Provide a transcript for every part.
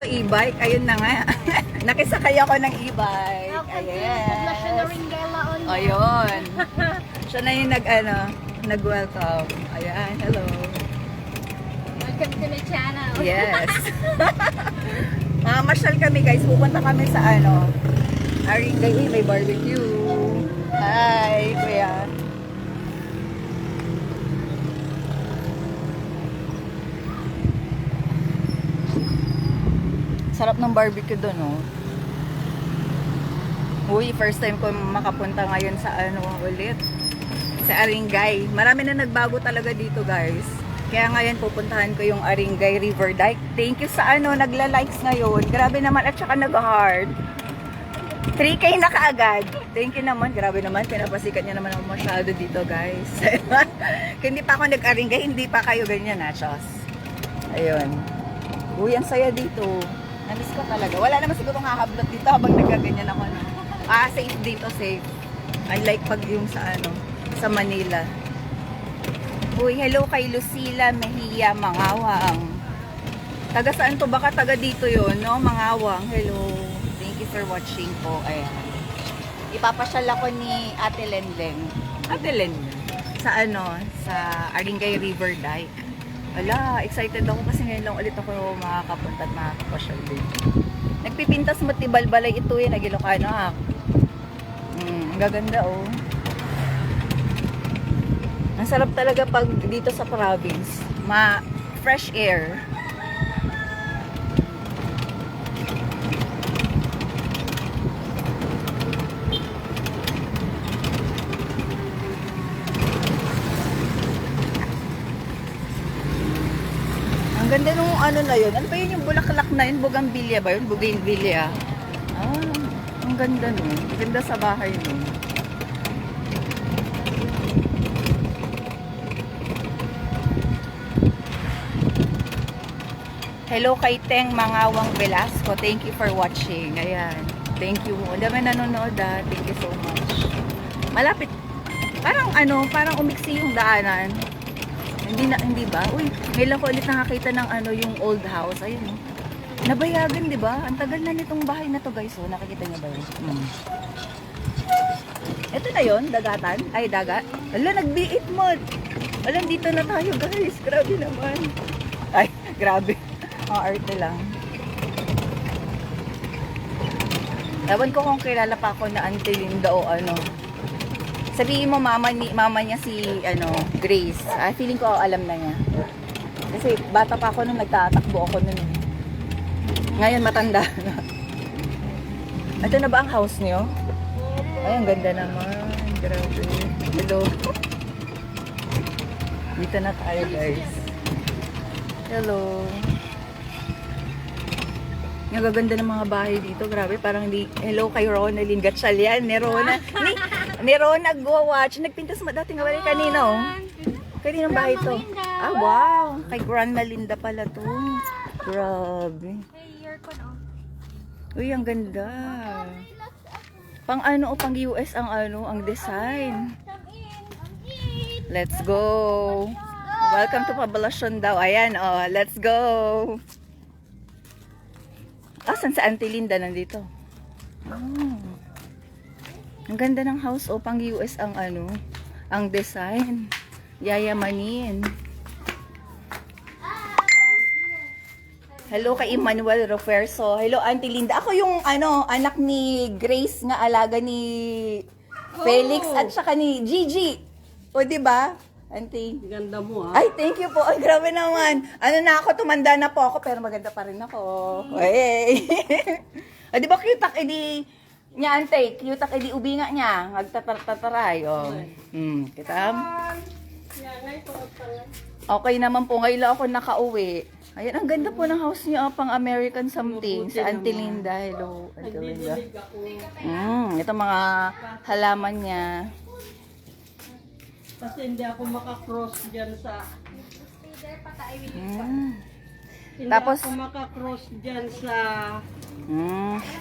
E-bike, ayun na nga. Nakisakay ako ng e-bike. Welcome to Poblacion Ayan. Ringela on. Ayun. Siya na yung nag-welcome. Ayan, hello. Welcome to my channel. Yes. Masyal kami guys. Pupunta kami sa Aringay, may barbecue. Hi, kuya. Sarap ng barbecue doon, oh. Uy, first time ko makapunta ngayon sa ulit. Sa Aringay. Marami na nagbago talaga dito, guys. Kaya ngayon pupuntahan ko yung Aringay River Dike. Thank you sa nagla-likes ngayon. Grabe naman at saka nag-heart. 3K na kaagad. Thank you naman. Grabe naman. Pinapasikat niya naman ako masyado dito, guys. Hindi pa ako nag-Aringay. Hindi pa kayo ganyan, ha, Chos. Ayun. Uy, ang saya dito. Namiss ko talaga. Wala naman siguro hahablot dito habang nagkaganyan ako. No? Safe dito, safe. I like pag yung sa Manila. Uy, hello kay Lucila Mejia Mangawang. Taga saan to? Baka taga dito yon, no? Mangawang. Hello. Thank you for watching po. Ayan. Ipapasyal ako ni Ate Lenleng. Ate Lenleng? Sa sa Aringay River Dike. Wala, excited ako kasi ngayon lang ulit ako makakapunta at makakapasyal din. Nagpipintas mo tibalbalay ito nag-Ilocano ha. Ang gaganda oh. Ang sarap talaga pag dito sa province. Fresh air. Ang ganda nung na yun. Ano ba yun yung bulaklak na yun? Bougainvillea ba yun? Bougainvillea. Ang ganda nun. Ang ganda sa bahay nun. Hello kay Teng Mangawang Velasco. Thank you for watching. Ayan. Thank you. Ang dami nanonood ha. Thank you so much. Malapit. Parang umiksi yung daanan. Hindi ba? Uy, ngayon ko ulit nakakita ng yung old house. Ayun, oh. Nabayagan, di ba? Ang tagal na nitong bahay na to, guys. Oh, nakikita niyo ba yun? Ito na yun, dagatan. Ay, dagat. Ala, nagbiit mo. Alam, dito na tayo, guys. Grabe naman. Ay, grabe. Ang arte lang. Ewan ko kung kilala pa ako na Auntie Linda o Sabihin mo mama niya si Grace. Feeling ko alam na niya. Kasi bata pa ako nung nagtatakbo ako nun. Ngayon matanda na. Ito na ba ang house niyo? Ay, ang ganda naman. Grabe. Hello. Dito na tayo, guys. Hello. Ang gaganda ng mga bahay dito. Grabe, parang hello kay Ronaldin Gatchalian. Ni Rona nag-watch. Nagpintas mo dati nga wala kanino. Kaninong bahay to? Wow. Kay Grandma Linda pala to. Grabe. Uy, ang ganda. Pang pang US ang design. Let's go. Welcome to Poblacion daw. Ayan, let's go. Asan sa Auntie Linda nandito? Ang ganda ng house pang US ang design. Yayamanin. Hello kay Emmanuel Roferso. Hello Auntie Linda. Ako yung anak ni Grace nga alaga ni Felix at saka ni Gigi. O di ba? Auntie. Ganda mo ha. Ay, thank you po. Ay, grabe naman. Tumanda na po ako pero maganda pa rin ako. Hey. O di ba cute edi nya ante, cute edi ubi nga niya. Nagtatataray kita. Okay naman po. Ngayon lang ako nakauwi. Ayan, ang ganda po ng house niyo, pang American something. Sa Auntie Linda. Hello, Auntie Linda. Ito mga halaman niya. Kasi hindi ako makakross dyan sa... Tapos, ako makakross dyan sa...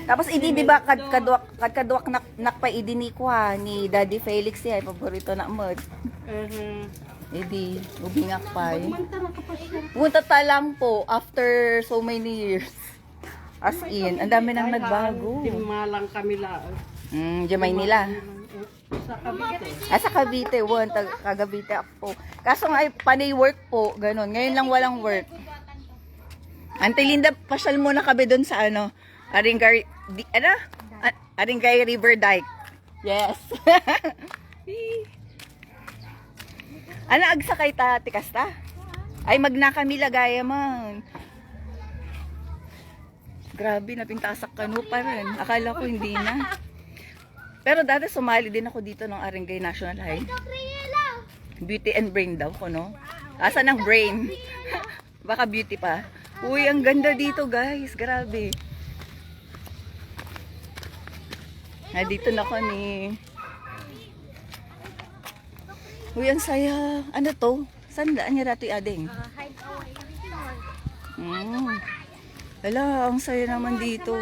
Tapos, di ba, kadwak nakpa ni kwa ni Daddy Felix siya, paborito na mo. Edi, ubingak pa eh. Magmanta na kapasya. Punta ta lang po after so many years. As in, ang dami nang nagbago. Timalang kami lang. Diyan Maynila. Sa Cavite. Sa Cavite, Cavite ako. Kaso nga, panay work po, ganun. Ngayon lang walang work. Auntie Linda, pasyal muna kami doon sa Aringay, Aringay River Dike. Yes. Agsakay ta, tikasta? Ay, magna kami lagaya man. Grabe, napintasak kanu pa rin. Akala ko hindi na. Pero dati sumali din ako dito ng Aringay National High. Beauty and brain daw ko, no? Asan ang brain? Baka beauty pa. Uy, ang ganda dito, guys. Grabe. Dito na kami. Uy, ang saya. Ano to? Saan daan niya dati ading? Hala, ang saya naman dito.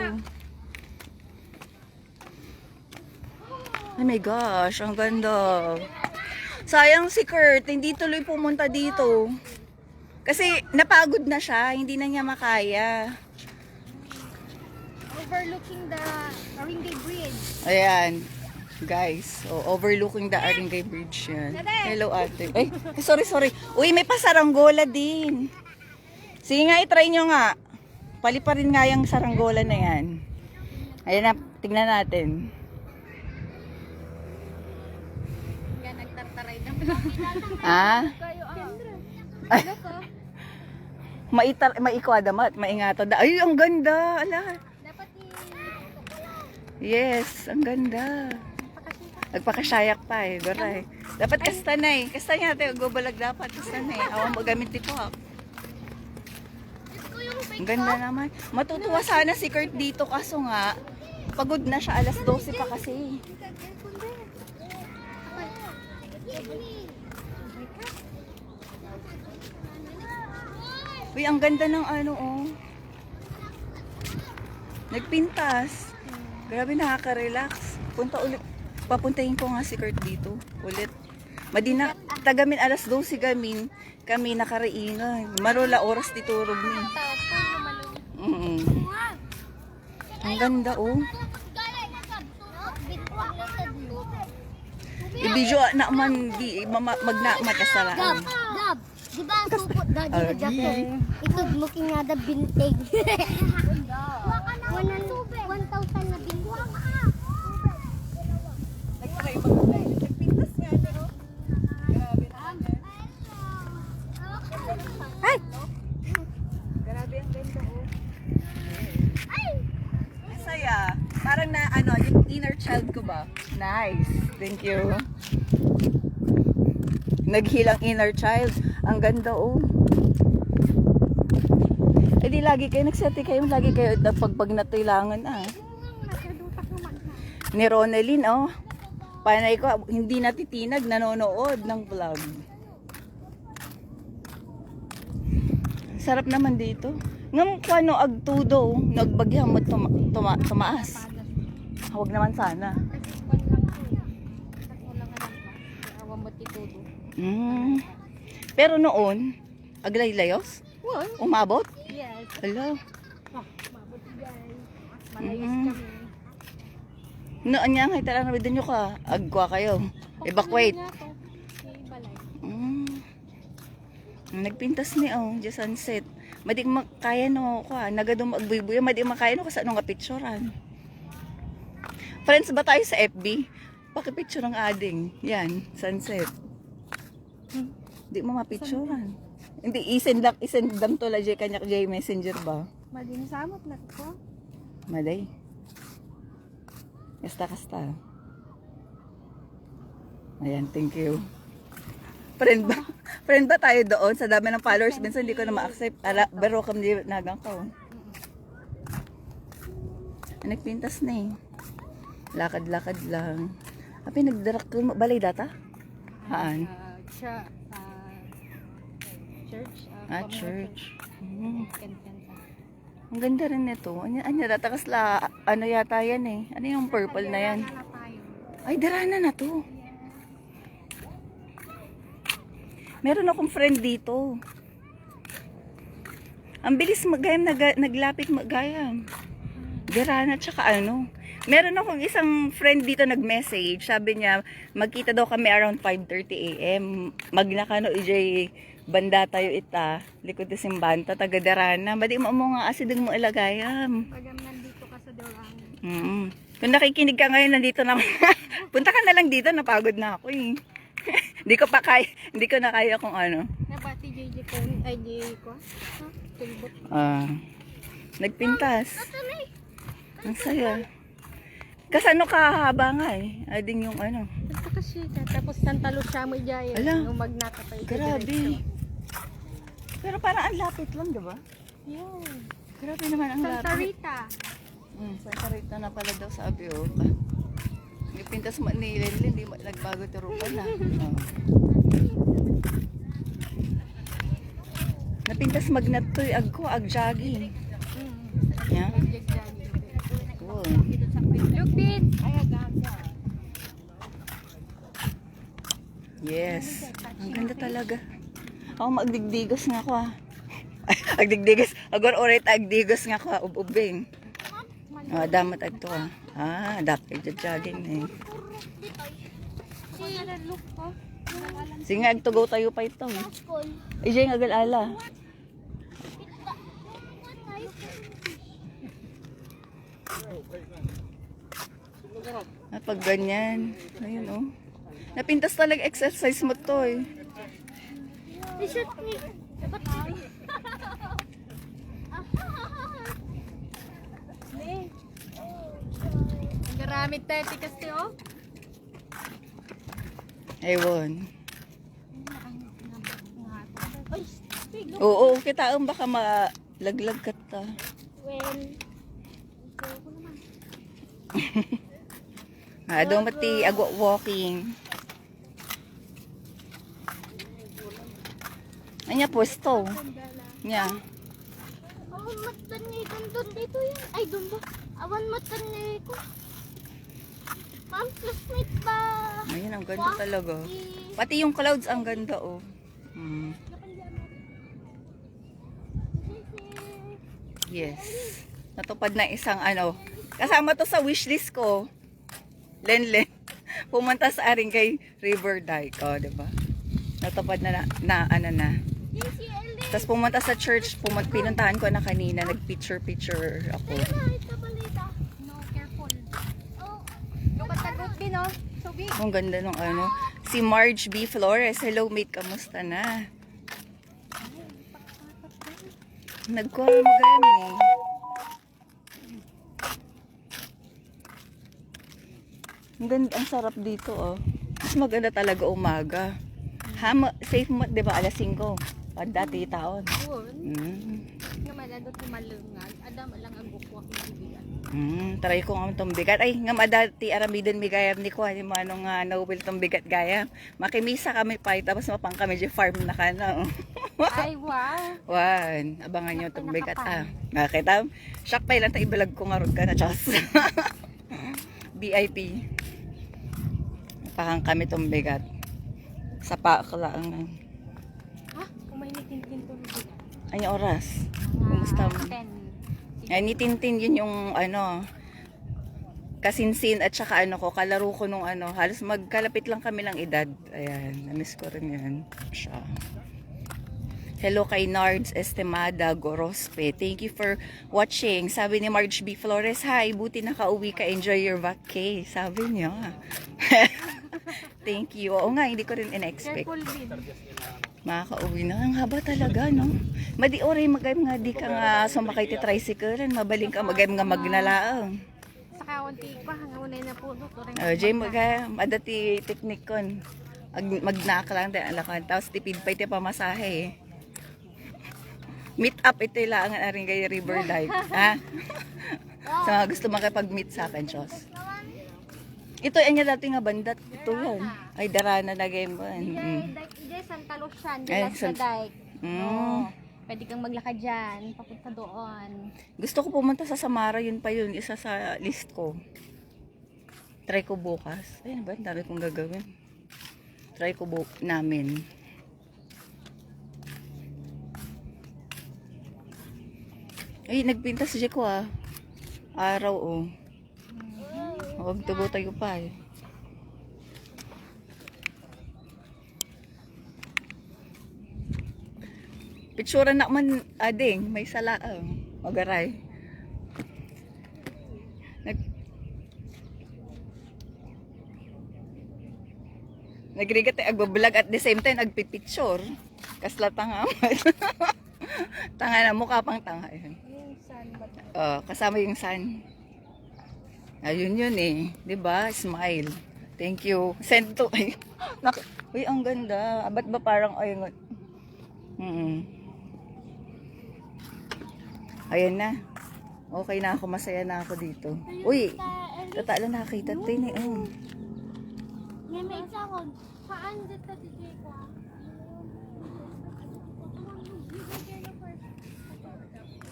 Oh my gosh, ang ganda. Sayang si Kurt, hindi tuloy pumunta dito. Kasi napagod na siya, hindi na niya makaya. Overlooking the Aringay Bridge. Ayan, guys. Overlooking the Aringay Bridge yan. Hello, ate. Ay, sorry. Uy, may pasaranggola din. Sige nga, itry nyo nga. Paliparin nga yung saranggola na yan. Ayan na, tignan natin. Yan, nagtartaray na. Kayo, Ay, maikwadamat, maingato. Ay, ang ganda. Ala. Dapat Yes, ang ganda. Nagpakasayak pa eh, doray. Dapat kastanay. Kastanay natin, gobalag dapat kastanay. Awang magamit ito ha. Ang ganda naman. Matutuwa sana si Kurt dito kaso nga, pagod na siya, alas 12 pa kasi. Uy, ang ganda ng Nagpintas. Grabe, nakaka-relax. Papuntahin ko nga si Kurt dito. Ulit. Madina, tagamin alas 12 kami nakaraingan. Marula oras titurog ni. Ang ganda Ibidyo na man di magna kasaraan. Gab, di ba supot da ito looking nga the bintig. 1,000 na bingwa ka. Nagtry ba? Nagpintas nga pero. Grabe naman. Ay! Grabe ang ganda Ang saya. Parang na yung inner child ko ba? Nice. Thank you. Naghilang inner child. Ang ganda Eh di lagi kayo nagsati kayo, lagi kayo pag natailangan Ni Ronelyn panay ko, hindi natitinag, nanonood ng vlog. Sarap naman dito. Ngam kano agtudo, nagbagyang tumaas. Huwag naman sana. Pero noon, aglaylayos? Umabot? Yes. Hello. Mabuti guys. Malayos kami. Noon nga, kahit talagang nabidin nyo ka, agkwa kayo. Evacuate. Nagpintas ni just sunset. Madig makaya no ko, nagadong magbuy-buy, madig makaya no kasi anong kapicturan. Friends ba tayo sa FB? Pakipicture ang ading. Yan, sunset. Di mo mapicturan. Hindi, isend dam to la kanyak J Messenger ba? Madinisamot na ko. Maday. Kasta. Ayan, thank you. Friend ba tayo doon? Sa dami ng followers, minsan hindi ko na ma-accept. Pero kami nagang ko. Nagpintas na Lakad-lakad lang. Api, nagdarak ko. Balay data? Haan? Church. Church. Ang ganda rin nito. Anya data kasla, yata yan Ano yung purple na yan? Ay, darana na to. Meron akong friend dito. Ang bilis magayam, naglapit magayam. Dirana, tsaka ano. Meron akong isang friend dito nag-message. Sabi niya, magkita daw kami around 5:30 a.m. Magnakano, ijay banda tayo ita. Likod na simbanta, taga Dirana. Badi mo nga asideng mo ilagayam. Pagam nandito ka sa Dorangan. Kung nakikinig ka ngayon, nandito na. Punta ka na lang dito, napagod na ako eh. Hindi ko na kaya kung ano. Nabati JJ ko, ay JJ ko. Ha? Tulbot. Nagpintas. Ang saya. Kasano kahaba nga eh. Ading yung ano. Ito kasi, tapos Santa Lucia mo dyan. Ala. Nung magnata pa ito. Grabe. Pero parang ang lapit lang, diba? Yun. Grabe naman ang Santa lapit. Rita. Santa Rita na pala daw sa Abioka. Nagpintas mo ni Lenlen, hindi nagbago turo pala. Napintas magnatoy agko, agjagi. Yeah? Cool. Look, Bin. Ay, agaga. Yes. Ang ganda talaga. Ako magdigdigos nga ko ah. Agdigdigos. Agor orit agdigos nga ko ububing. Damat agto ah. Dapat jogging na eh. Look, oh. Sige nga, agtugaw tayo pa ito. Ijay nga galala. Pag ganyan. Ayun oh. Napintas talaga exercise mo to eh. T-shirt ni. Dapat Garamit tayo tikas ti oh. Ayun. Ay, big Oo, kita ang baka malaglag ka ta. well. Daw mati agwa walking. Anya pwesto. Nya. Awan matan ni doon dito yan. Ay, doon ba? Awan matan ni ko. Ma'am, classmate ba? Ayun, ang ganda talaga. Pati yung clouds ang ganda oh. Yes. Natupad na isang ano. Kasama to sa wishlist ko. Lenlen. Pumunta sa Aringay River Dike. O, diba? Natupad na ano na. Tapos pumunta sa church. Pinuntahan ko na kanina. Nag-picture ako. No, careful. Oh, look at the goat bin, oh. So big. Ang ganda nung ano. Si Marge B. Flores. Hello mate, kamusta na? Nagkuha mo ganyan eh. Ang ganda, ang sarap dito oh. Mas maganda talaga umaga. Safe mo, di ba? Alas 5. Dati taon. Yun. Nga maladot ni malungag. Adam lang ang bukwak ng bibigan. Try ko nga itong bigat. Ay, nga madati aramidon mi gayam ni ko. Ano mo anong naubil itong bigat gaya. Makimisa kami pa. Tapos mapang kami dyan farm na ka na. Ay, wow. Wan, abangan nyo itong bigat ah. Nakita? Shock pa ilan tayo ibalag ko nga ron ka na. Diyos. VIP. Napakang kami itong bigat. Sa paakla ang... Ha? Kumainitin to ng bigat. Ay, oras. Kumusta mo? 10. Ay, ni Tintin yun yung ano, kasinsin at saka ano ko, kalaro ko nung ano, halos magkalapit lang kami lang edad. Ayan, namiss ko rin yan. Siya. Hello kay Nards Estemada Gorospe. Thank you for watching. Sabi ni Marge B. Flores, hi, buti nakauwi ka. Enjoy your vacay. Sabi niya. Thank you. Oo nga, hindi ko rin in-expect. Careful bin. Makaka-uwi na. Ang haba talaga, no? Madi oray magayam nga di ka nga sumakay ti tricycle. Mabaling ka magayam nga magnalaang. Saka unti pa, hanggang unay na puno. Jay magayam. Adati teknik kon. Magnak lang din alakan. Tapos tipid pa iti pamasahe. Meet up ito lang ang Aringay River Dike. Ha? Sa mga gusto makipag-meet sa akin, Diyos. Ito, yan dati nga bandat. Ito yan. Ay, darana na game mo. Ije, Santa Lucia. Ay, Dilas na dike. Mm. Pwede kang maglakad dyan. Papunta doon. Gusto ko pumunta sa Samara, yun pa yun. Isa sa list ko. Try ko bukas. Ayun ba? Ang dami kong gagawin. Try ko namin. Ay, nagpinta si Jeko ah. Araw oh. Huwag tubo tayo pa eh. Pitsura na man ading, may salaang. Magaray. Nagrigat ay agbablog at the same time agpipicture. Kasla tanga. Tanga na mukha pang tanga yun. Kasama yung sun. Ayun yun eh. 'Di ba? Smile. Thank you. Send to. Ay, uy, ang ganda. Ba't ba parang ayun? Ayan na. Okay na ako. Masaya na ako dito. Uy, tatala nakakita din eh. May isa ko. Saan dito si Jeko?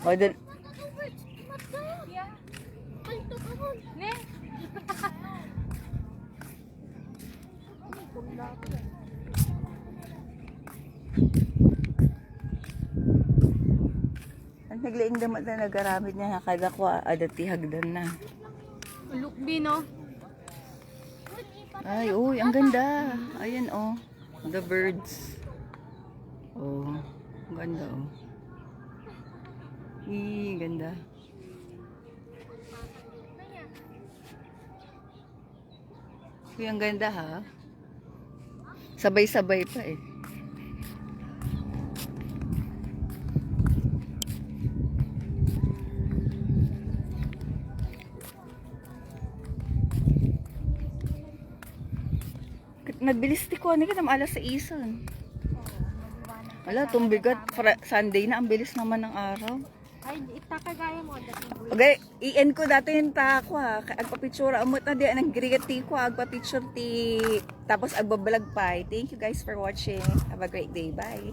O, dun. Ne? Ang naglaing damat na nagaramit niya. Kada ko adati hagdan na. Lukbi, no? Ay, uy, ang ganda. Ayan, oh. The birds. Oh, ang ganda, oh. Ganda. Uy, ang ganda, ha? Sabay-sabay pa, eh. Nagbilis ti ko, ka na alas sa isan. Wala, tumbigat. Sunday na, ang bilis naman ng araw. Ay, itakagaya mo. Okay, i-end ko dati yung tako ha. Agpapitsura, amot na di, nag-grigat ti ko, agpapitsure ti, tapos agbabalag pa. Thank you guys for watching. Have a great day. Bye.